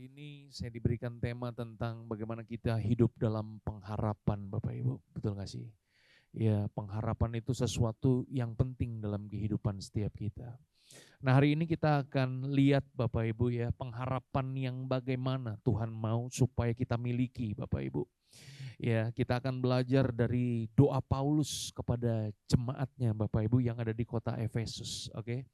Hari ini saya diberikan tema tentang bagaimana kita hidup dalam pengharapan, Bapak Ibu. Betul nggak sih? Ya, pengharapan itu sesuatu yang penting dalam kehidupan setiap kita. Nah, hari ini kita akan lihat Bapak Ibu ya, pengharapan yang bagaimana Tuhan mau supaya kita miliki Bapak Ibu. Ya, kita akan belajar dari doa Paulus kepada jemaatnya Bapak Ibu yang ada di kota Efesus, oke?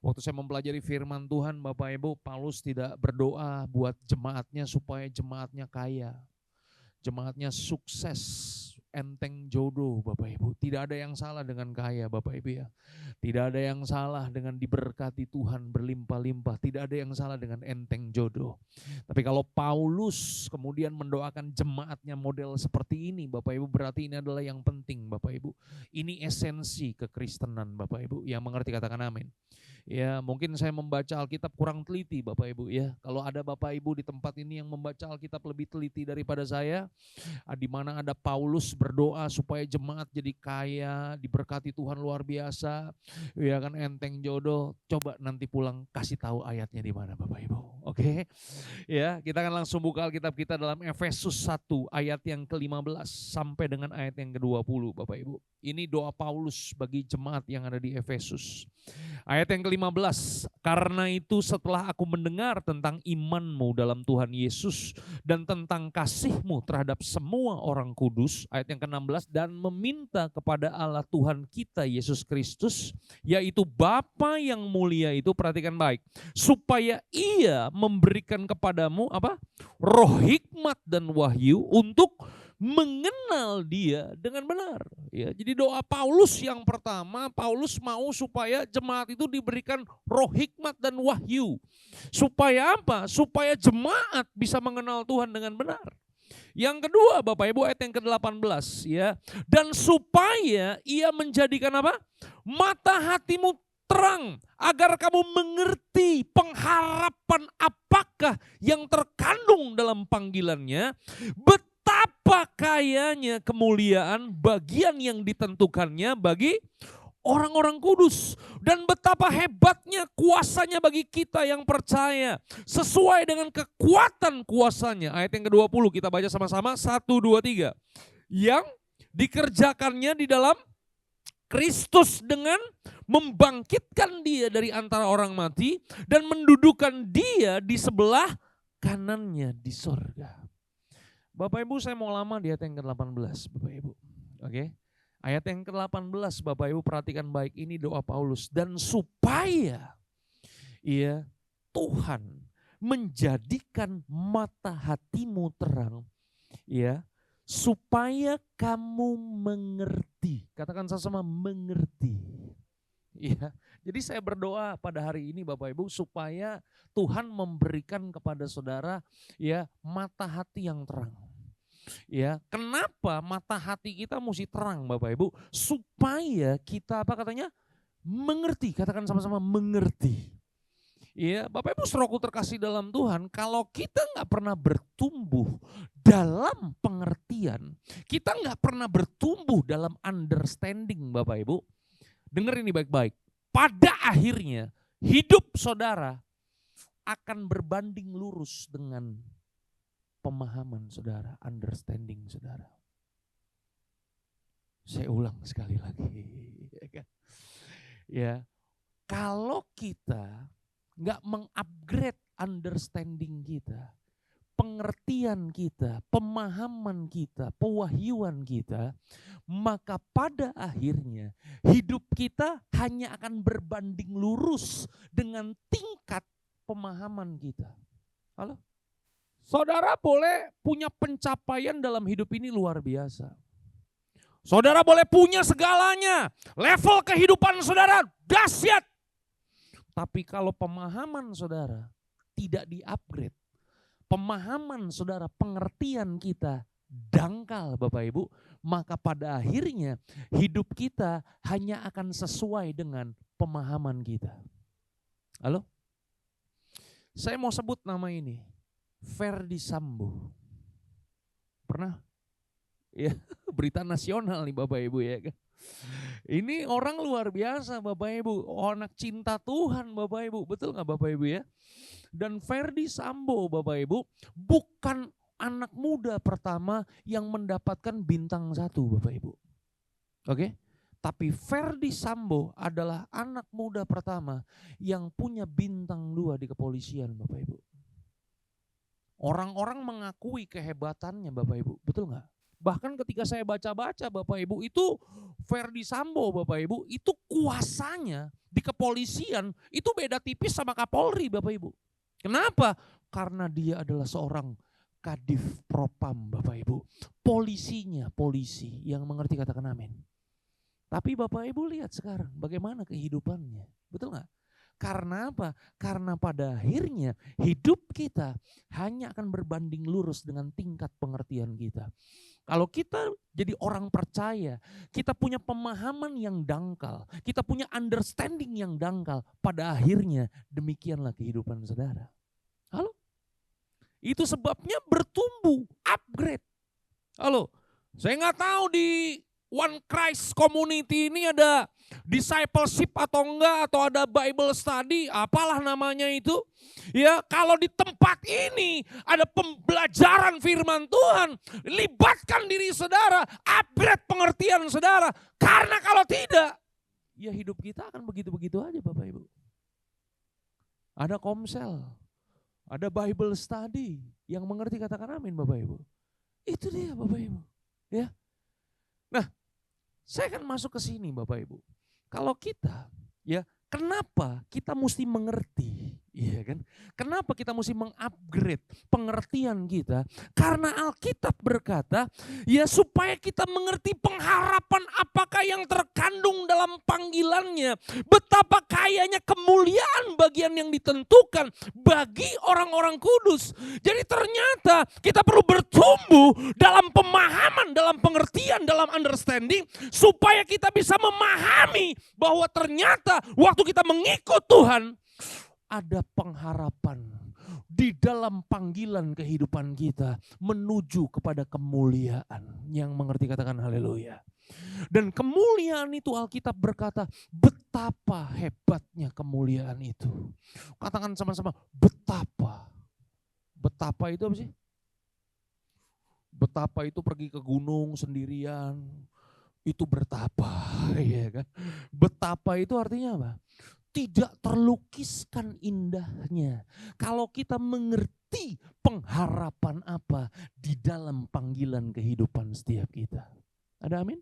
Waktu saya mempelajari firman Tuhan, Bapak Ibu, Paulus tidak berdoa buat jemaatnya supaya jemaatnya kaya, jemaatnya sukses, enteng jodoh, Bapak Ibu. Tidak ada yang salah dengan kaya, Bapak Ibu ya. Tidak ada yang salah dengan diberkati Tuhan berlimpah-limpah. Tidak ada yang salah dengan enteng jodoh. Tapi kalau Paulus kemudian mendoakan jemaatnya model seperti ini, Bapak Ibu, berarti ini adalah yang penting, Bapak Ibu. Ini esensi kekristenan, Bapak Ibu. Yang mengerti katakan amin. Ya, mungkin saya membaca Alkitab kurang teliti Bapak Ibu ya. Kalau ada Bapak Ibu di tempat ini yang membaca Alkitab lebih teliti daripada saya, di mana ada Paulus berdoa supaya jemaat jadi kaya, diberkati Tuhan luar biasa, ya kan, enteng jodoh. Coba nanti pulang kasih tahu ayatnya di mana Bapak Ibu. Oke. Ya, kita akan langsung buka Alkitab kita dalam Efesus 1 ayat yang ke-15 sampai dengan ayat yang ke-20 Bapak Ibu. Ini doa Paulus bagi jemaat yang ada di Efesus. Ayat yang ke-15, karena itu setelah aku mendengar tentang imanmu dalam Tuhan Yesus dan tentang kasihmu terhadap semua orang kudus, ayat yang ke-16, dan meminta kepada Allah Tuhan kita Yesus Kristus, yaitu Bapa yang mulia itu, perhatikan baik, supaya ia memberikan kepadamu apa? Roh hikmat dan wahyu untuk mengenal dia dengan benar. Ya, jadi doa Paulus yang pertama, Paulus mau supaya jemaat itu diberikan roh hikmat dan wahyu. Supaya apa? Supaya jemaat bisa mengenal Tuhan dengan benar. Yang kedua, Bapak Ibu, ayat yang ke-18 ya. Dan supaya ia menjadikan apa? Mata hatimu terang agar kamu mengerti pengharapan apakah yang terkandung dalam panggilannya, betapa kayanya kemuliaan bagian yang ditentukannya bagi orang-orang kudus, dan betapa hebatnya kuasanya bagi kita yang percaya sesuai dengan kekuatan kuasanya. Ayat yang ke-20 kita baca sama-sama, 1, 2, 3. Yang dikerjakannya di dalam Kristus dengan membangkitkan dia dari antara orang mati dan mendudukan dia di sebelah kanannya di sorga. Bapak Ibu, saya mau lama di ayat yang ke-18 Bapak Ibu. Oke. Ayat yang ke-18 Bapak Ibu perhatikan baik, ini doa Paulus. Dan supaya ya Tuhan menjadikan mata hatimu terang, ya, supaya kamu mengerti. Katakan sama-sama, mengerti. Ya, jadi saya berdoa pada hari ini Bapak Ibu supaya Tuhan memberikan kepada saudara ya mata hati yang terang. Ya, kenapa mata hati kita mesti terang Bapak Ibu? Supaya kita apa katanya? Mengerti. Katakan sama-sama, mengerti. Ya, Bapak Ibu saudaraku terkasih dalam Tuhan, kalau kita nggak pernah bertumbuh dalam pengertian, kita nggak pernah bertumbuh dalam understanding Bapak Ibu, dengar ini baik-baik, pada akhirnya hidup saudara akan berbanding lurus dengan pemahaman saudara, understanding saudara. Saya ulang sekali lagi. Ya, kalau kita nggak mengupgrade understanding kita, pengertian kita, pemahaman kita, pewahyuan kita, maka pada akhirnya hidup kita hanya akan berbanding lurus dengan tingkat pemahaman kita. Halo? Saudara boleh punya pencapaian dalam hidup ini luar biasa. Saudara boleh punya segalanya, level kehidupan saudara dahsyat. Tapi kalau pemahaman saudara tidak di-upgrade, pemahaman saudara, pengertian kita dangkal Bapak Ibu, maka pada akhirnya hidup kita hanya akan sesuai dengan pemahaman kita. Halo? Saya mau sebut nama ini, Ferdi Sambo. Pernah Ya, berita nasional nih Bapak Ibu ya kan. Ini orang luar biasa Bapak Ibu, anak cinta Tuhan Bapak Ibu, betul nggak Bapak Ibu ya? Dan Ferdy Sambo Bapak Ibu bukan anak muda pertama yang mendapatkan bintang 1 Bapak Ibu. Oke? Tapi Ferdy Sambo adalah anak muda pertama yang punya bintang 2 di kepolisian Bapak Ibu. Orang-orang mengakui kehebatannya Bapak Ibu, betul nggak? Bahkan ketika saya baca-baca Bapak Ibu, itu Ferdy Sambo Bapak Ibu, itu kuasanya di kepolisian itu beda tipis sama Kapolri Bapak Ibu. Kenapa? Karena dia adalah seorang Kadif Propam Bapak Ibu. Polisinya, polisi yang mengerti, katakan amin. Tapi Bapak Ibu lihat sekarang bagaimana kehidupannya, betul nggak? Karena apa? Karena pada akhirnya hidup kita hanya akan berbanding lurus dengan tingkat pengertian kita. Kalau kita jadi orang percaya, kita punya pemahaman yang dangkal, kita punya understanding yang dangkal, pada akhirnya demikianlah kehidupan saudara. Halo? Itu sebabnya bertumbuh, upgrade. Halo? Saya nggak tahu di One Christ Community ini ada discipleship atau enggak, atau ada Bible study, apalah namanya itu. Ya, kalau di tempat ini ada pembelajaran firman Tuhan, libatkan diri saudara, upgrade pengertian saudara. Karena kalau tidak, ya hidup kita akan begitu-begitu aja Bapak Ibu. Ada komsel, ada Bible study, yang mengerti katakan amin Bapak Ibu. Itu dia Bapak Ibu. Ya. Nah, saya akan masuk ke sini Bapak Ibu. Kalau kita, ya, kenapa kita mesti mengerti, ya kan? Kenapa kita mesti mengupgrade pengertian kita? Karena Alkitab berkata, ya supaya kita mengerti pengharapan apakah yang terkandung dalam panggilannya. Betapa kayanya kemuliaan bagian yang ditentukan bagi orang-orang kudus. Jadi ternyata kita perlu bertumbuh dalam pemahaman, dalam pengertian, dalam understanding, supaya kita bisa memahami bahwa ternyata waktu kita mengikut Tuhan, ada pengharapan di dalam panggilan kehidupan kita menuju kepada kemuliaan. Yang mengerti katakan haleluya. Dan kemuliaan itu Alkitab berkata, betapa hebatnya kemuliaan itu. Katakan sama-sama, betapa. Betapa itu apa sih? Betapa itu pergi ke gunung sendirian, itu bertapa, ya kan? Betapa itu artinya apa? Tidak terlukiskan indahnya. Kalau kita mengerti pengharapan apa di dalam panggilan kehidupan setiap kita. Ada amin?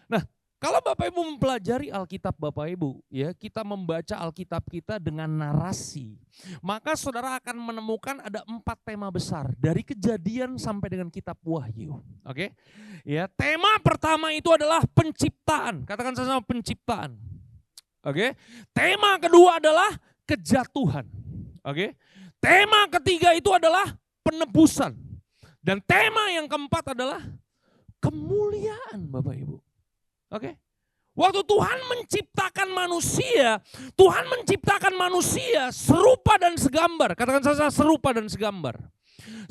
Nah, kalau Bapak Ibu mempelajari Alkitab Bapak Ibu, ya, kita membaca Alkitab kita dengan narasi, maka saudara akan menemukan ada 4 tema besar dari Kejadian sampai dengan kitab Wahyu. Oke? Ya, tema pertama itu adalah penciptaan. Katakan sama-sama penciptaan. Oke? Tema kedua adalah kejatuhan. Oke? Tema ketiga itu adalah penebusan. Dan tema yang keempat adalah kemuliaan Bapak Ibu. Oke? Waktu Tuhan menciptakan manusia, Tuhan menciptakan manusia serupa dan segambar. Katakan saja serupa dan segambar.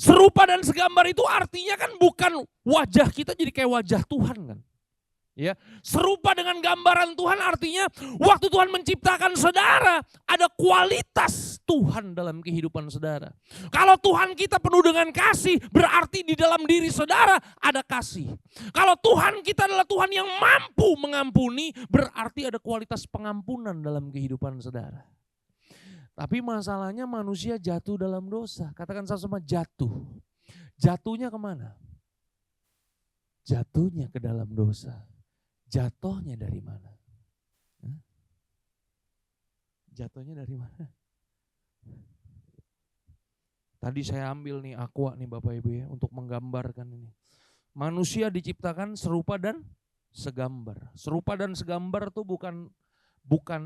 Serupa dan segambar itu artinya kan bukan wajah kita jadi kayak wajah Tuhan kan. Ya, serupa dengan gambaran Tuhan artinya waktu Tuhan menciptakan saudara, ada kualitas Tuhan dalam kehidupan saudara. Kalau Tuhan kita penuh dengan kasih, berarti di dalam diri saudara ada kasih. Kalau Tuhan kita adalah Tuhan yang mampu mengampuni, berarti ada kualitas pengampunan dalam kehidupan saudara. Tapi masalahnya manusia jatuh dalam dosa. Katakan sama-sama jatuh. Jatuhnya kemana? Jatuhnya ke dalam dosa. Jatuhnya dari mana? Jatuhnya dari mana? Tadi saya ambil nih aqua nih Bapak Ibu ya untuk menggambarkan ini. Manusia diciptakan serupa dan segambar. Serupa dan segambar tuh bukan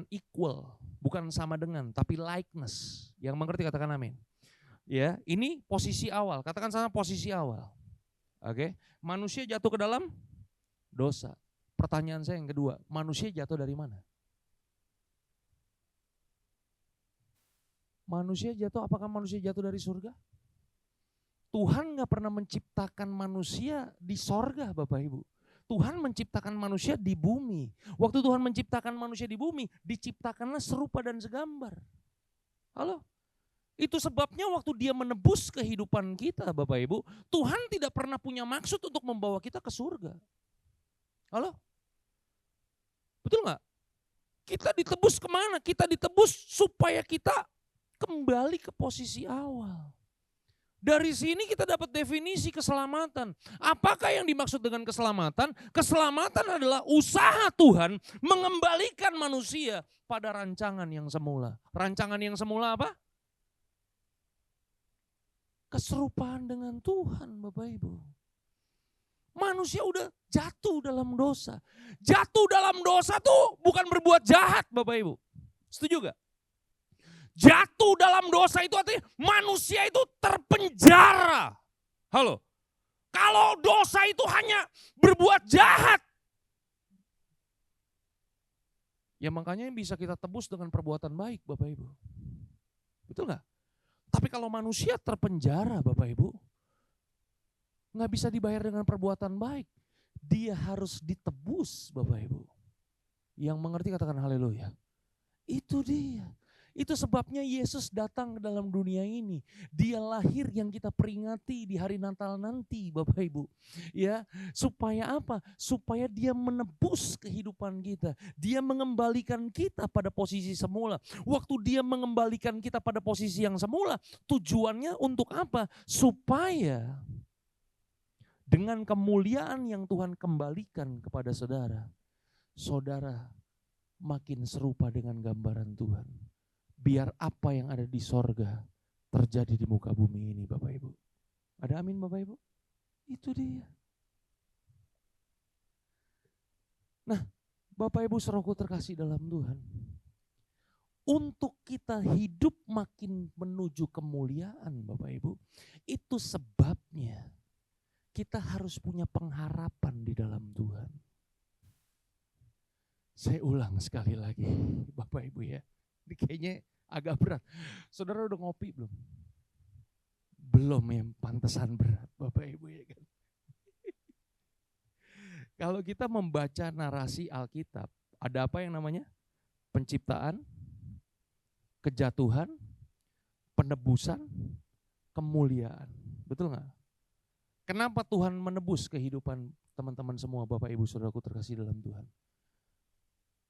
equal, bukan sama dengan, tapi likeness. Yang mengerti katakan amin. Ya, ini posisi awal. Katakan sama posisi awal. Oke, manusia jatuh ke dalam dosa. Pertanyaan saya yang kedua, manusia jatuh dari mana? Manusia jatuh, apakah manusia jatuh dari surga? Tuhan gak pernah menciptakan manusia di sorga Bapak Ibu. Tuhan menciptakan manusia di bumi. Waktu Tuhan menciptakan manusia di bumi, diciptakanlah serupa dan segambar. Halo? Itu sebabnya waktu dia menebus kehidupan kita Bapak Ibu, Tuhan tidak pernah punya maksud untuk membawa kita ke surga. Halo? Betul gak? Kita ditebus kemana? Kita ditebus supaya kita kembali ke posisi awal. Dari sini kita dapat definisi keselamatan. Apakah yang dimaksud dengan keselamatan? Keselamatan adalah usaha Tuhan mengembalikan manusia pada rancangan yang semula. Rancangan yang semula apa? Keserupaan dengan Tuhan Bapak Ibu. Manusia udah jatuh dalam dosa. Jatuh dalam dosa tuh bukan berbuat jahat Bapak Ibu. Setuju gak? Jatuh dalam dosa itu artinya manusia itu terpenjara. Halo. Kalau dosa itu hanya berbuat jahat. Ya makanya bisa kita tebus dengan perbuatan baik Bapak Ibu. Betul gak? Tapi kalau manusia terpenjara Bapak Ibu, gak bisa dibayar dengan perbuatan baik. Dia harus ditebus Bapak Ibu. Yang mengerti katakan haleluya. Itu dia. Itu sebabnya Yesus datang ke dalam dunia ini. Dia lahir yang kita peringati di hari Natal nanti Bapak Ibu. Ya, supaya apa? Supaya dia menebus kehidupan kita. Dia mengembalikan kita pada posisi semula. Waktu dia mengembalikan kita pada posisi yang semula, tujuannya untuk apa? Supaya dengan kemuliaan yang Tuhan kembalikan kepada saudara, saudara makin serupa dengan gambaran Tuhan. Biar apa yang ada di sorga terjadi di muka bumi ini Bapak Ibu. Ada amin Bapak Ibu? Itu dia. Nah Bapak Ibu saudaraku terkasih dalam Tuhan. Untuk kita hidup makin menuju kemuliaan Bapak Ibu. Itu sebabnya kita harus punya pengharapan di dalam Tuhan. Saya ulang sekali lagi Bapak Ibu ya. Ini kayaknya agak berat. Saudara udah ngopi belum? Belum ya, pantesan berat Bapak Ibu ya kan. Kalau kita membaca narasi Alkitab, ada apa yang namanya? Penciptaan, kejatuhan, penebusan, kemuliaan. Betul gak? Kenapa Tuhan menebus kehidupan teman-teman semua Bapak Ibu saudaraku terkasih dalam Tuhan?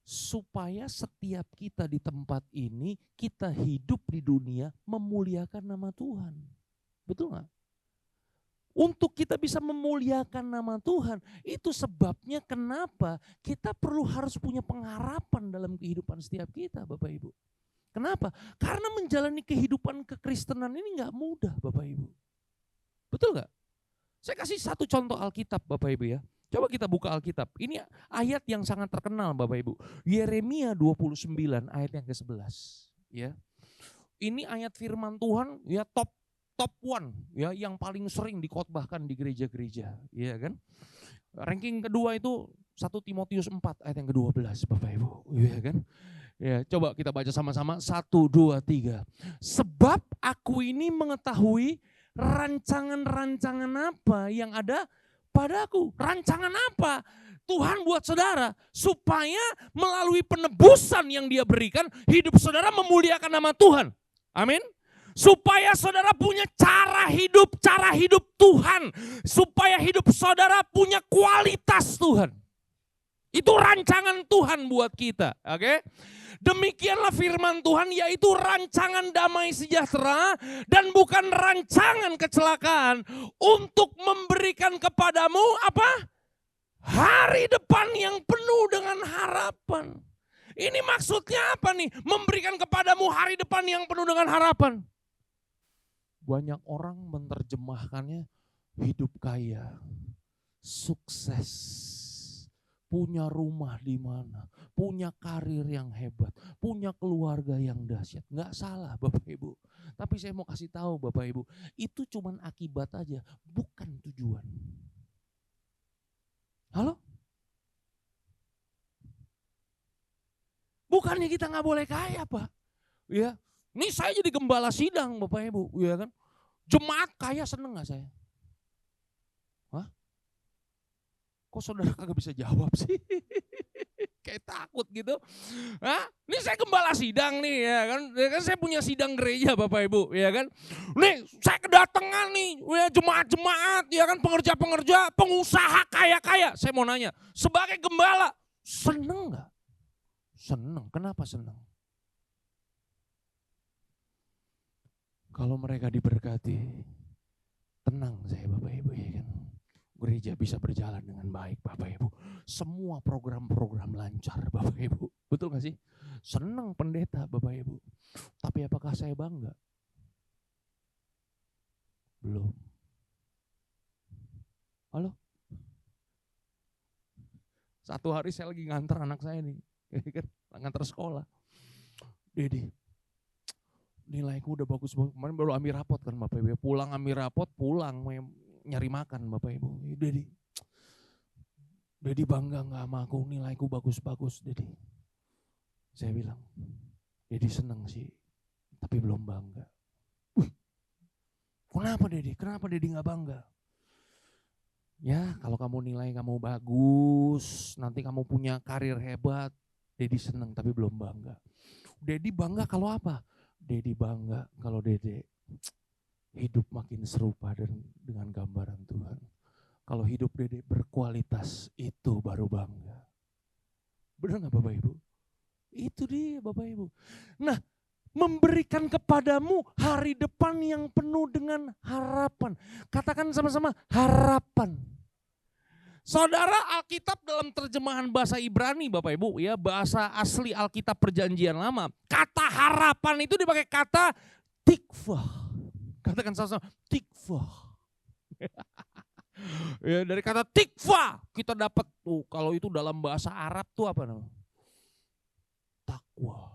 Supaya setiap kita di tempat ini, kita hidup di dunia memuliakan nama Tuhan. Betul gak? Untuk kita bisa memuliakan nama Tuhan, itu sebabnya kenapa kita harus punya pengharapan dalam kehidupan setiap kita Bapak Ibu. Kenapa? Karena menjalani kehidupan kekristenan ini gak mudah Bapak Ibu. Betul gak? Saya kasih satu contoh Alkitab Bapak Ibu ya. Coba kita buka Alkitab. Ini ayat yang sangat terkenal Bapak Ibu. Yeremia 29 ayat yang ke-11. Ya. Ini ayat firman Tuhan ya top one ya yang paling sering dikhotbahkan di gereja-gereja, ya kan? Ranking kedua itu 1 Timotius 4 ayat yang ke-12 Bapak Ibu, ya kan? Ya, coba kita baca sama-sama 1 2 3. Sebab aku ini mengetahui rancangan-rancangan apa yang ada padaku. Rancangan apa? Tuhan buat saudara supaya melalui penebusan yang dia berikan, hidup saudara memuliakan nama Tuhan. Amin. Supaya saudara punya cara hidup Tuhan. Supaya hidup saudara punya kualitas Tuhan. Itu rancangan Tuhan buat kita. Oke? Demikianlah firman Tuhan, yaitu rancangan damai sejahtera dan bukan rancangan kecelakaan, untuk memberikan kepadamu apa? Hari depan yang penuh dengan harapan. Ini maksudnya apa nih? Memberikan kepadamu hari depan yang penuh dengan harapan. Banyak orang menerjemahkannya hidup kaya, sukses, punya rumah di mana, punya karir yang hebat, punya keluarga yang dahsyat. Nggak salah Bapak Ibu. Tapi saya mau kasih tahu Bapak Ibu, itu cuman akibat aja, bukan tujuan. Halo? Bukannya kita nggak boleh kaya Pak. Ya, ini saya jadi gembala sidang Bapak Ibu, ya kan? Jemaat kaya seneng gak saya? Hah? Kok saudara kagak bisa jawab sih? Kayak takut gitu. Hah? Ini saya gembala sidang nih ya kan. Ya kan saya punya sidang gereja Bapak Ibu ya kan. Nih saya kedatangan nih ya jemaat-jemaat ya kan, pengerja-pengerja, pengusaha kaya-kaya. Saya mau nanya, sebagai gembala seneng gak? Seneng. Kenapa seneng? Kalau mereka diberkati, tenang saya Bapak Ibu ya kan. Gereja bisa berjalan dengan baik Bapak Ibu. Semua program-program lancar Bapak Ibu. Betul gak sih? Senang pendeta Bapak Ibu. Tapi apakah saya bangga? Belum. Halo? Satu hari saya lagi nganter anak saya nih. Nganter sekolah. Dedi, nilaiku udah bagus banget. Kemarin baru ambil rapot kan Bapak Ibu. Pulang ambil rapot, pulang nyari makan Bapak Ibu. Dedi bangga gak sama aku, nilaiku bagus-bagus Dedi. Saya bilang, Dedi senang sih, tapi belum bangga. Kenapa Dedi? Kenapa Dedi gak bangga? Ya kalau kamu nilai kamu bagus, nanti kamu punya karir hebat, Dedi senang tapi belum bangga. Dedi bangga kalau apa? Dedi bangga kalau Dede hidup makin serupa dengan gambaran Tuhan. Kalau hidup Dede berkualitas, itu baru bangga. Benar gak Bapak Ibu? Itu dia Bapak Ibu. Nah, memberikan kepadamu hari depan yang penuh dengan harapan. Katakan sama-sama, harapan. Saudara, Alkitab dalam terjemahan bahasa Ibrani Bapak Ibu, ya bahasa asli Alkitab Perjanjian Lama, kata harapan itu dipakai kata tikvah. Katakan sama-sama, tikvah. Ya, dari kata tikva kita dapat tuh, kalau itu dalam bahasa Arab tuh apa namanya? Takwa.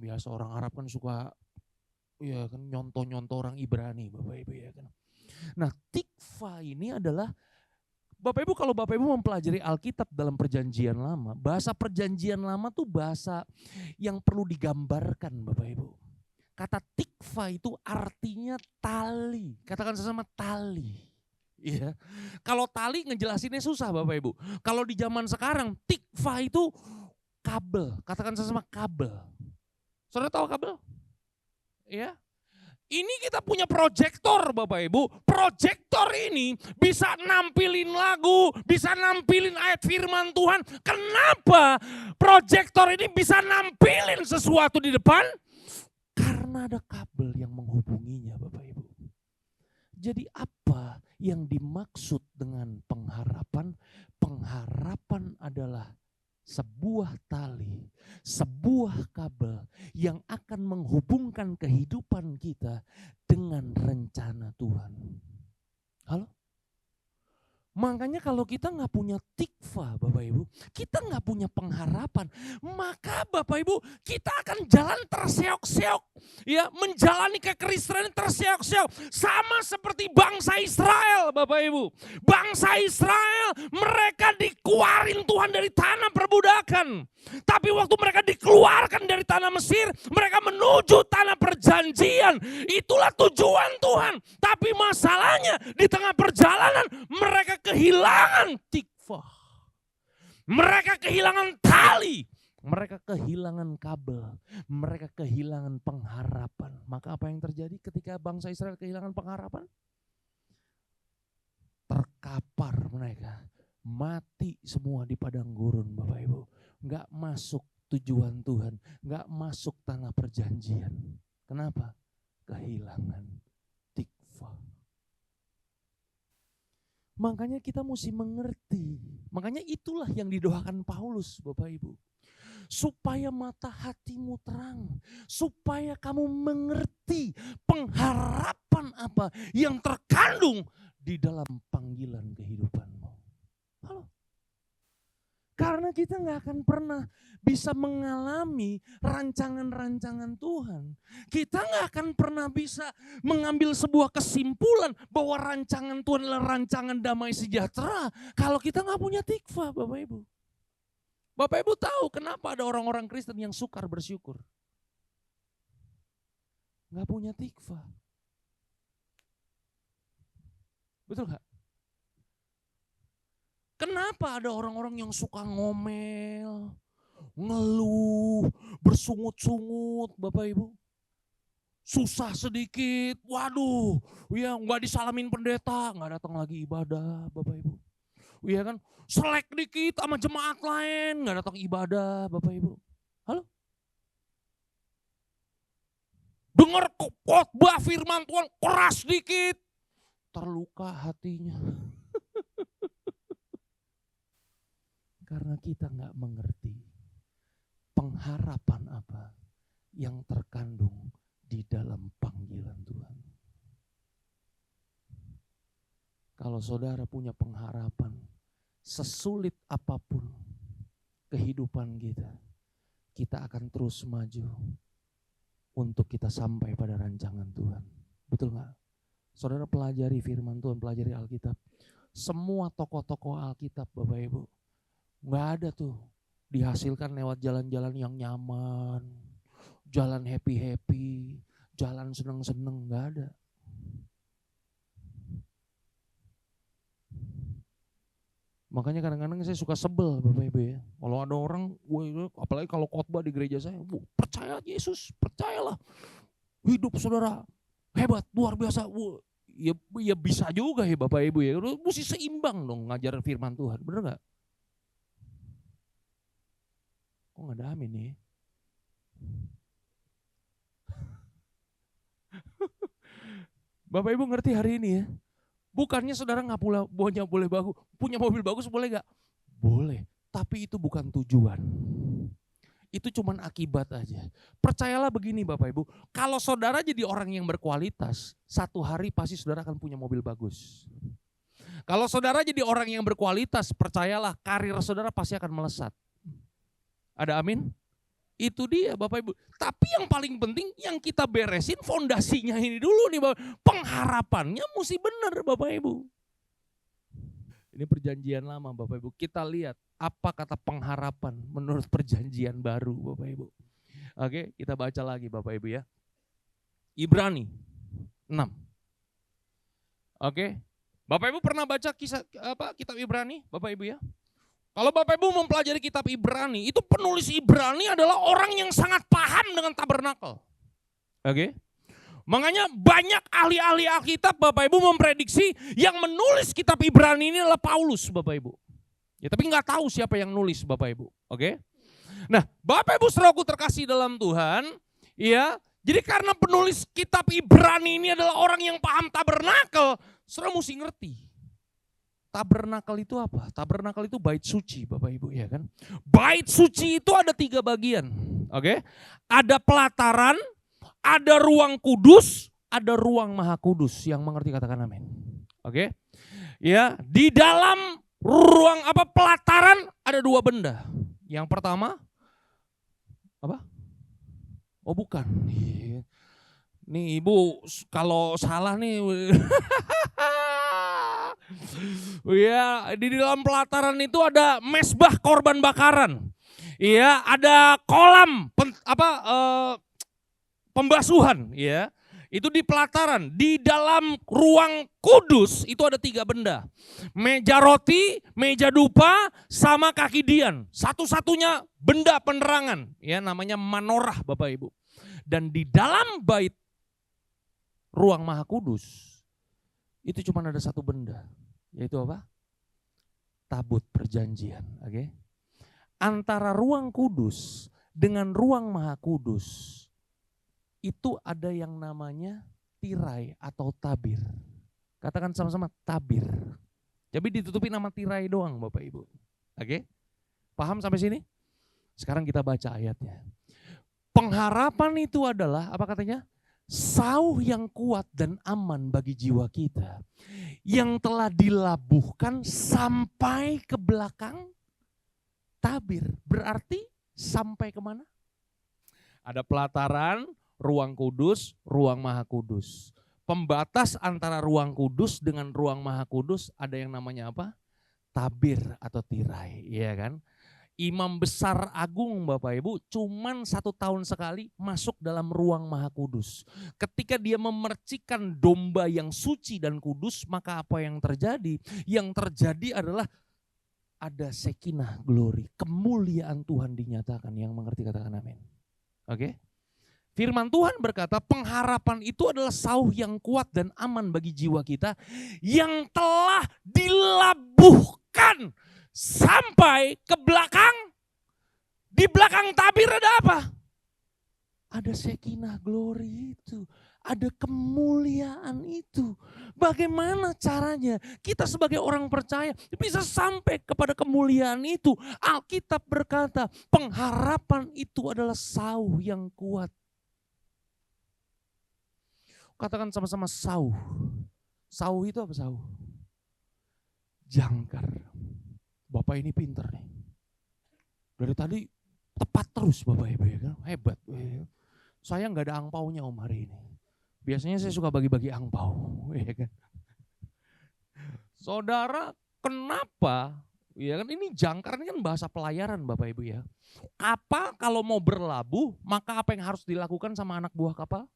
Biasa orang Arab kan suka ya kan nyontoh-nyontoh orang Ibrani Bapak Ibu ya kan. Nah, tikva ini adalah Bapak Ibu, kalau Bapak Ibu mempelajari Alkitab dalam Perjanjian Lama, bahasa Perjanjian Lama tuh bahasa yang perlu digambarkan Bapak Ibu. Kata tikva itu artinya tali. Katakan sesama tali. Iya. Kalau tali ngejelasinnya susah Bapak Ibu. Kalau di zaman sekarang tikva itu kabel. Katakan sesama kabel. Saudara tahu kabel? Iya. Ini kita punya proyektor Bapak Ibu. Proyektor ini bisa nampilin lagu, bisa nampilin ayat firman Tuhan. Kenapa proyektor ini bisa nampilin sesuatu di depan? Karena ada kabel yang menghubunginya Bapak Ibu. Jadi apa yang dimaksud dengan pengharapan? Pengharapan adalah sebuah tali, sebuah kabel yang akan menghubungkan kehidupan kita dengan rencana Tuhan. Halo? Makanya kalau kita nggak punya tikva Bapak Ibu, kita nggak punya pengharapan, maka Bapak Ibu kita akan jalan terseok-seok, ya menjalani kekristenan terseok-seok, sama seperti bangsa Israel Bapak Ibu. Bangsa Israel mereka dikeluarin Tuhan dari tanah perbudakan, tapi waktu mereka dikeluarkan dari tanah Mesir, mereka menuju tanah perjanjian. Itulah tujuan Tuhan. Tapi masalahnya di tengah perjalanan mereka kehilangan tikvah. Mereka kehilangan tali. Mereka kehilangan kabel. Mereka kehilangan pengharapan. Maka apa yang terjadi ketika bangsa Israel kehilangan pengharapan? Terkapar mereka. Mati semua di padang gurun Bapak Ibu. Enggak masuk tujuan Tuhan. Enggak masuk tanah perjanjian. Kenapa? Kehilangan tikvah. Makanya kita mesti mengerti. Makanya itulah yang didoakan Paulus Bapak Ibu. Supaya mata hatimu terang. Supaya kamu mengerti pengharapan apa yang terkandung di dalam panggilan kehidupanmu. Halo? Karena kita gak akan pernah bisa mengalami rancangan-rancangan Tuhan. Kita gak akan pernah bisa mengambil sebuah kesimpulan bahwa rancangan Tuhan adalah rancangan damai sejahtera kalau kita gak punya tikvah Bapak Ibu. Bapak Ibu tahu kenapa ada orang-orang Kristen yang sukar bersyukur? Gak punya tikvah. Betul gak? Kenapa ada orang-orang yang suka ngomel, ngeluh, bersungut-sungut Bapak Ibu? Susah sedikit, waduh, ya nggak disalamin pendeta, nggak datang lagi ibadah Bapak Ibu. Iya kan, selek dikit sama jemaat lain, nggak datang ibadah Bapak Ibu. Halo? Dengar khotbah firman Tuhan keras dikit, terluka hatinya. Karena kita nggak mengerti pengharapan apa yang terkandung di dalam panggilan Tuhan. Kalau saudara punya pengharapan, sesulit apapun kehidupan kita, kita akan terus maju untuk kita sampai pada rancangan Tuhan. Betul nggak? Saudara pelajari firman Tuhan, pelajari Alkitab. Semua tokoh-tokoh Alkitab Bapak Ibu, nggak ada tuh dihasilkan lewat jalan-jalan yang nyaman, jalan happy-happy, jalan seneng-seneng, nggak ada. Makanya kadang-kadang saya suka sebel Bapak Ibu ya. Kalau ada orang, apalagi kalau khotbah di gereja saya, percaya Yesus, percayalah. Hidup saudara hebat, luar biasa. Ya bisa juga ya Bapak Ibu ya. Mesti seimbang dong ngajar firman Tuhan, bener gak? Kok gak ada amin nih? Bapak Ibu ngerti hari ini ya? Bukannya saudara nggak boleh punya mobil bagus boleh gak? Boleh, tapi itu bukan tujuan. Itu cuman akibat aja. Percayalah begini Bapak Ibu, kalau saudara jadi orang yang berkualitas, satu hari pasti saudara akan punya mobil bagus. Kalau saudara jadi orang yang berkualitas, percayalah karir saudara pasti akan melesat. Ada amin? Itu dia Bapak Ibu. Tapi yang paling penting yang kita beresin fondasinya ini dulu nih Bapak. Pengharapannya mesti benar Bapak Ibu. Ini perjanjian lama Bapak Ibu. Kita lihat apa kata pengharapan menurut perjanjian baru Bapak Ibu. Oke, kita baca lagi Bapak Ibu ya. Ibrani 6. Oke. Bapak Ibu pernah baca kitab Ibrani Bapak Ibu ya? Kalau Bapak Ibu mempelajari kitab Ibrani, itu penulis Ibrani adalah orang yang sangat paham dengan tabernakel. Oke. Makanya banyak ahli-ahli Alkitab Bapak Ibu memprediksi yang menulis kitab Ibrani ini adalah Paulus Bapak Ibu. Ya tapi nggak tahu siapa yang nulis Bapak Ibu. Oke. Nah, Bapak Ibu saudaraku terkasih dalam Tuhan, ya. Jadi karena penulis kitab Ibrani ini adalah orang yang paham tabernakel, saudara mesti ngerti. Tabernakel itu apa? Tabernakel itu bait suci Bapak Ibu ya kan. Bait suci itu ada 3 bagian. Oke. Ada pelataran, ada ruang kudus, ada ruang maha kudus. Yang mengerti katakan amin. Oke. Ya, di dalam ruang pelataran ada 2 benda. Yang pertama apa? Oh bukan. Nih Ibu kalau salah nih. Ya, di dalam pelataran itu ada mesbah korban bakaran. Iya, ada kolam pembasuhan, ya. Itu di pelataran. Di dalam ruang kudus itu ada 3 benda. Meja roti, meja dupa, sama kaki dian. Satu-satunya benda penerangan, ya namanya manorah Bapak Ibu. Dan di dalam bait ruang maha kudus itu cuma ada 1 benda. Yaitu apa? Tabut perjanjian. Oke. Antara ruang kudus dengan ruang maha kudus itu ada yang namanya tirai atau tabir. Katakan sama-sama tabir. Jadi ditutupi nama tirai doang Bapak Ibu. Oke. Paham sampai sini? Sekarang kita baca ayatnya. Pengharapan itu adalah apa katanya? Sauh yang kuat dan aman bagi jiwa kita yang telah dilabuhkan sampai ke belakang tabir. Berarti sampai kemana? Ada pelataran, ruang kudus, ruang maha kudus. Pembatas antara ruang kudus dengan ruang maha kudus ada yang namanya apa? Tabir atau tirai, ya kan? imam besar agung Bapak Ibu cuman 1 tahun sekali masuk dalam ruang Maha Kudus. Ketika dia memercikan domba yang suci dan kudus, maka apa yang terjadi? Yang terjadi adalah ada Shekinah glory, kemuliaan Tuhan dinyatakan. Yang mengerti katakan amin. Oke? Firman Tuhan berkata pengharapan itu adalah sauh yang kuat dan aman bagi jiwa kita yang telah dilabuhkan sampai ke belakang. Di belakang tabir ada apa? Ada Shekinah glory itu. Ada kemuliaan itu. Bagaimana caranya kita sebagai orang percaya bisa sampai kepada kemuliaan itu? Alkitab berkata pengharapan itu adalah sauh yang kuat. Katakan sama-sama sauh. Sauh itu apa sauh? Jangkar. Bapak ini pinter nih. Dari tadi tepat terus Bapak Ibu ya kan. Hebat. Saya nggak ada angpaunya Om hari ini. Biasanya saya suka bagi-bagi angpau. Ya kan. Saudara, kenapa? Ya kan ini jangkar ini kan bahasa pelayaran Bapak Ibu ya. Kapal kalau mau berlabuh, maka apa yang harus dilakukan sama anak buah kapal?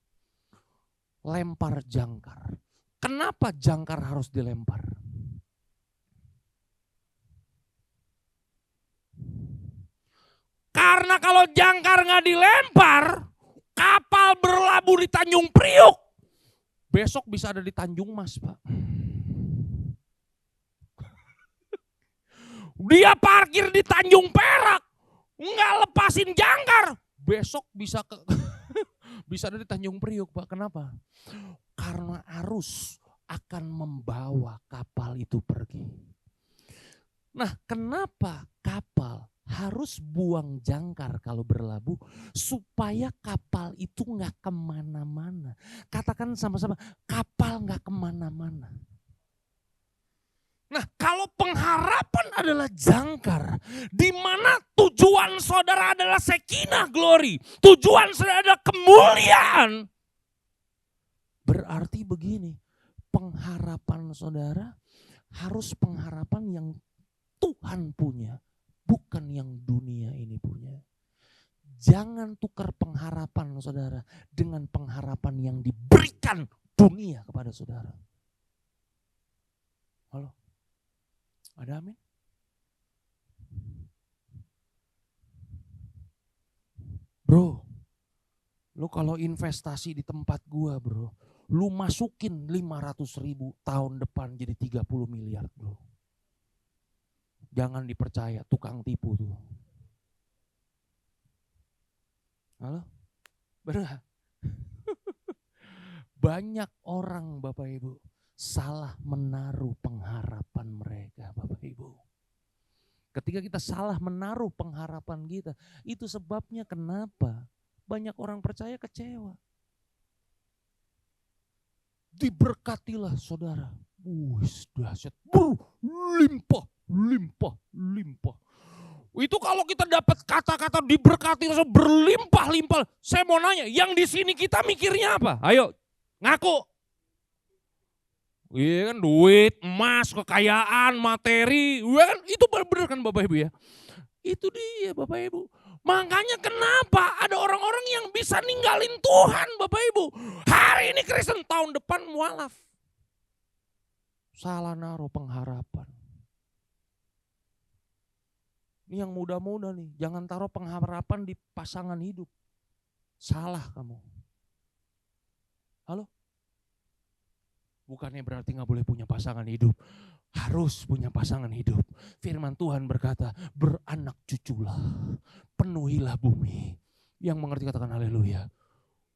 Lempar jangkar. Kenapa jangkar harus dilempar? Karena kalau jangkar nggak dilempar, kapal berlabuh di Tanjung Priuk, besok bisa ada di Tanjung Mas, Pak. Dia parkir di Tanjung Perak, nggak lepasin jangkar, besok bisa bisa ada di Tanjung Priuk, Pak. Kenapa? Karena arus akan membawa kapal itu pergi. Nah, kenapa kapal harus buang jangkar kalau berlabuh? Supaya kapal itu nggak kemana-mana. Katakan sama-sama, kapal nggak kemana-mana. Nah, kalau pengharapan adalah jangkar, di mana tujuan saudara adalah Shekinah glory, tujuan saudara adalah kemuliaan, berarti begini, pengharapan saudara harus pengharapan yang Tuhan punya, bukan yang dunia ini punya. Jangan tukar pengharapan saudara dengan pengharapan yang diberikan dunia kepada saudara. Halo? Ada amin? Bro, lu kalau investasi di tempat gua bro, lu masukin 500.000 tahun depan jadi 30 miliar bro. Jangan dipercaya, tukang tipu tuh. Halo? Benar? Banyak orang Bapak Ibu salah menaruh pengharapan mereka Bapak Ibu. Ketika kita salah menaruh pengharapan kita, itu sebabnya kenapa banyak orang percaya kecewa. Diberkatilah saudara. Dahsyat. Limpah, limpah, limpah. Itu kalau kita dapat kata-kata diberkati berlimpah-limpah. Saya mau nanya, yang di sini kita mikirnya apa? Ayo, ngaku. Iya kan, duit, emas, kekayaan, materi, kan itu benar kan Bapak Ibu ya. Itu dia Bapak Ibu. Makanya kenapa ada orang-orang yang bisa ninggalin Tuhan Bapak Ibu. Hari ini Kristen, tahun depan mualaf. Salah naruh pengharapan. Ini yang muda-muda nih, jangan taruh pengharapan di pasangan hidup. Salah kamu. Halo? Bukannya berarti gak boleh punya pasangan hidup. Harus punya pasangan hidup. Firman Tuhan berkata, beranak cuculah, penuhilah bumi. Yang mengerti katakan haleluya.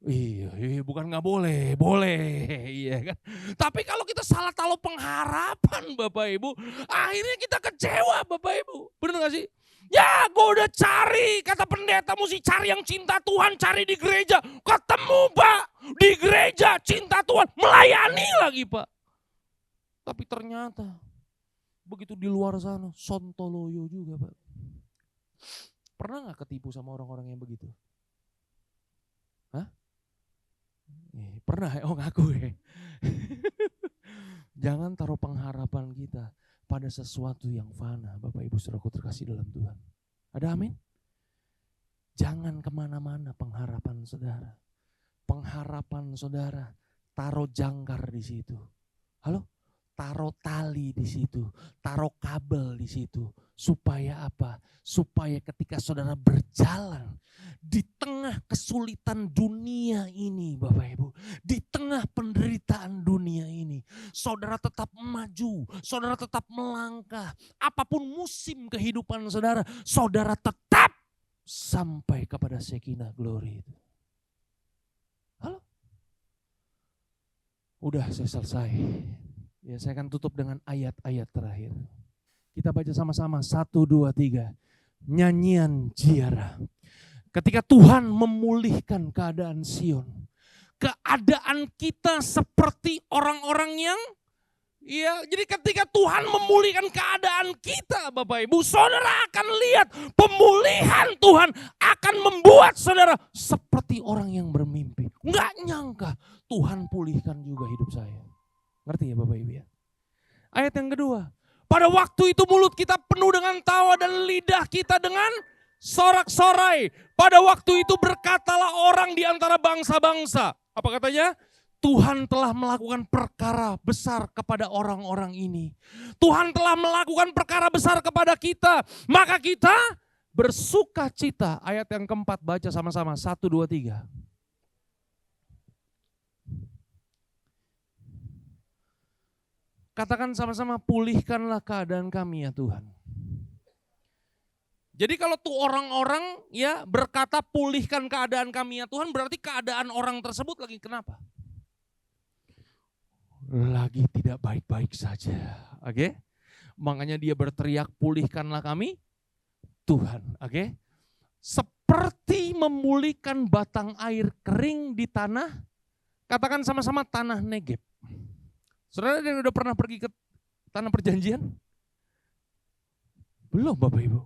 Iya, bukan gak boleh, boleh. Iya kan. Tapi kalau kita salah taruh pengharapan Bapak Ibu, akhirnya kita kecewa Bapak Ibu. Benar gak sih? Ya gue udah cari, kata pendeta mesti cari yang cinta Tuhan, cari di gereja. Ketemu Pak, di gereja cinta Tuhan, melayani lagi Pak. Tapi ternyata begitu di luar sana, sontoloyo juga Pak. Pernah gak ketipu sama orang-orang yang begitu? Hah? Pernah? Oh ngaku ya. Jangan taruh pengharapan kita pada sesuatu yang fana, Bapak Ibu Saudaraku terkasih dalam Tuhan. Ada amin? Jangan kemana-mana pengharapan saudara. Pengharapan saudara, taruh jangkar di situ. Halo? Taruh tali di situ, taruh kabel di situ. Supaya apa? Supaya ketika saudara berjalan di tengah kesulitan dunia ini, Bapak Ibu, di tengah penderitaan dunia ini, saudara tetap maju, saudara tetap melangkah. Apapun musim kehidupan saudara, saudara tetap sampai kepada Shekinah Glory itu. Halo? Udah, saya selesai. Ya, saya akan tutup dengan ayat-ayat terakhir. Kita baca sama-sama 1, 2, 3. Nyanyian Ziarah. Ketika Tuhan memulihkan keadaan Sion, keadaan kita seperti orang-orang yang jadi ketika Tuhan memulihkan keadaan kita, Bapak Ibu, saudara akan lihat pemulihan Tuhan akan membuat saudara seperti orang yang bermimpi. Nggak nyangka Tuhan pulihkan juga hidup saya. Ngerti ya Bapak Ibu ya? Ayat yang kedua. Pada waktu itu mulut kita penuh dengan tawa dan lidah kita dengan sorak-sorai. Pada waktu itu berkatalah orang di antara bangsa-bangsa. Apa katanya? Tuhan telah melakukan perkara besar kepada orang-orang ini. Tuhan telah melakukan perkara besar kepada kita. Maka kita bersuka cita. Ayat yang keempat baca sama-sama. 1, 2, 3. Katakan sama-sama, pulihkanlah keadaan kami ya Tuhan. Jadi kalau tuh orang-orang ya berkata pulihkan keadaan kami ya Tuhan, berarti keadaan orang tersebut lagi kenapa? Lagi tidak baik-baik saja. Oke? Makanya dia berteriak pulihkanlah kami Tuhan. Oke? Seperti memulihkan batang air kering di tanah, katakan sama-sama tanah Negeb. Saudara yang udah pernah pergi ke tanah perjanjian? Belum Bapak Ibu.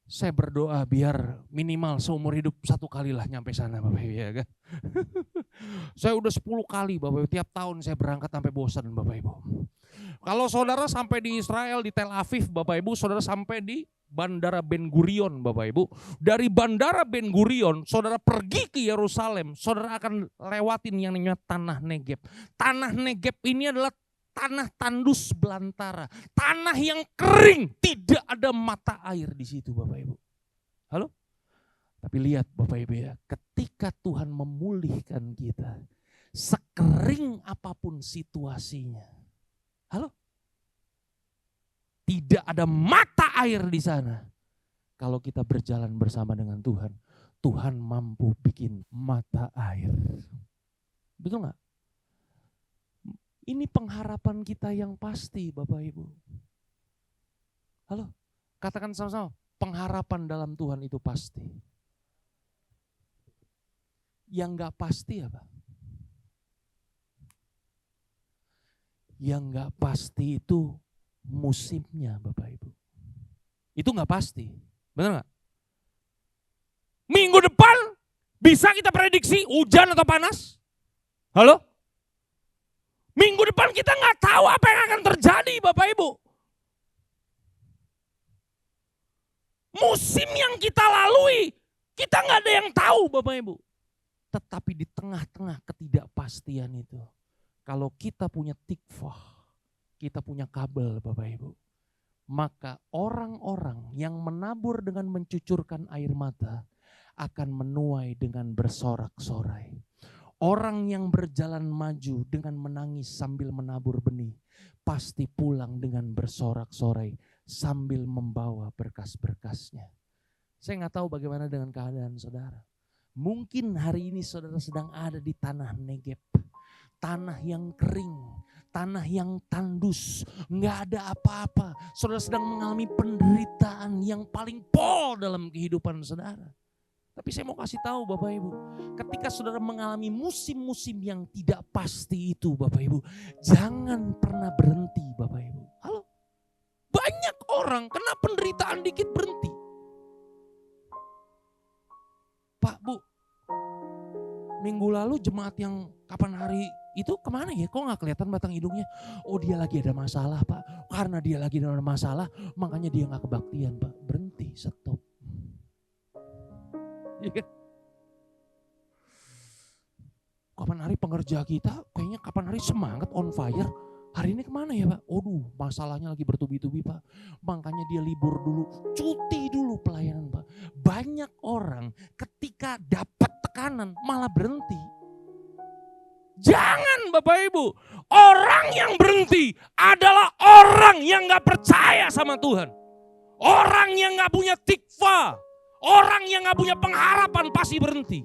Saya berdoa biar minimal seumur hidup 1 kali lah nyampe sana Bapak Ibu ya kan. Saya udah 10 kali Bapak Ibu, tiap tahun saya berangkat sampai bosan Bapak Ibu. Kalau saudara sampai di Israel, di Tel Aviv Bapak Ibu, saudara sampai di Bandara Ben Gurion Bapak Ibu. Dari Bandara Ben Gurion saudara pergi ke Yerusalem, saudara akan lewatin yang namanya tanah Negeb. Tanah Negeb ini adalah tanah tandus belantara, tanah yang kering, tidak ada mata air di situ Bapak Ibu. Halo? Tapi lihat Bapak Ibu ya, ketika Tuhan memulihkan kita, sekering apapun situasinya. Halo? Tidak ada mata air di sana. Kalau kita berjalan bersama dengan Tuhan, Tuhan mampu bikin mata air. Betul nggak? Ini pengharapan kita yang pasti Bapak Ibu. Halo? Katakan sama-sama, pengharapan dalam Tuhan itu pasti. Yang nggak pasti apa? Yang nggak pasti itu musimnya Bapak Ibu. Itu nggak pasti, benar nggak? Minggu depan bisa kita prediksi hujan atau panas? Halo? Minggu depan kita nggak tahu apa yang akan terjadi Bapak Ibu. Musim yang kita lalui, kita nggak ada yang tahu Bapak Ibu. Tetapi di tengah-tengah ketidakpastian itu, kalau kita punya tikvah, kita punya kabel Bapak Ibu, maka orang-orang yang menabur dengan mencucurkan air mata akan menuai dengan bersorak-sorai. Orang yang berjalan maju dengan menangis sambil menabur benih, pasti pulang dengan bersorak-sorai sambil membawa berkas-berkasnya. Saya nggak tahu bagaimana dengan keadaan saudara. Mungkin hari ini saudara sedang ada di tanah Negeb, tanah yang kering, tanah yang tandus, nggak ada apa-apa. Saudara sedang mengalami penderitaan yang paling pol dalam kehidupan saudara. Tapi saya mau kasih tahu Bapak Ibu, ketika saudara mengalami musim-musim yang tidak pasti itu Bapak Ibu, jangan pernah berhenti Bapak Ibu. Halo? Banyak orang kena penderitaan dikit berhenti. Pak, Bu, minggu lalu jemaat yang kapan hari itu kemana ya? Kok gak kelihatan batang hidungnya? Oh dia lagi ada masalah Pak. Karena dia lagi ada masalah makanya dia gak kebaktian Pak. Berhenti, stop. Iya kan? Kapan hari pengerja kita kayaknya kapan hari semangat on fire. Hari ini kemana ya Pak? Aduh, masalahnya lagi bertubi-tubi Pak. Makanya dia libur dulu, cuti dulu pelayanan Pak. Banyak orang ketika dapat tekanan malah berhenti. Jangan Bapak Ibu, orang yang berhenti adalah orang yang gak percaya sama Tuhan. Orang yang gak punya tikva, orang yang gak punya pengharapan pasti berhenti.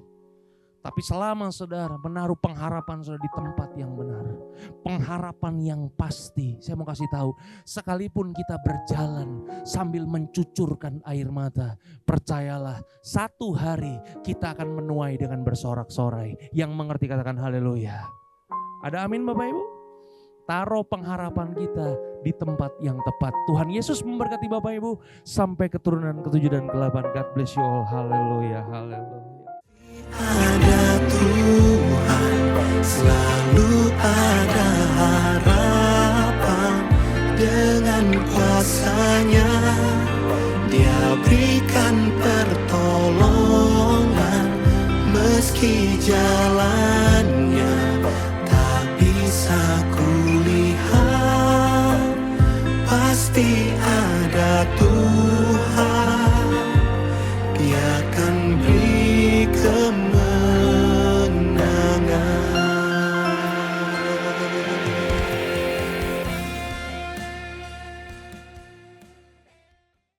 Tapi selama saudara menaruh pengharapan saudara di tempat yang benar, pengharapan yang pasti, saya mau kasih tahu, sekalipun kita berjalan sambil mencucurkan air mata, percayalah satu hari kita akan menuai dengan bersorak-sorai. Yang mengerti katakan haleluya. Ada amin Bapak Ibu? Taruh pengharapan kita di tempat yang tepat. Tuhan Yesus memberkati Bapak Ibu sampai keturunan ke-7 dan ke-8. God bless you all. Haleluya, haleluya. Ada Tuhan, selalu ada harapan. Dengan kuasa-Nya Dia berikan pertolongan meski jalan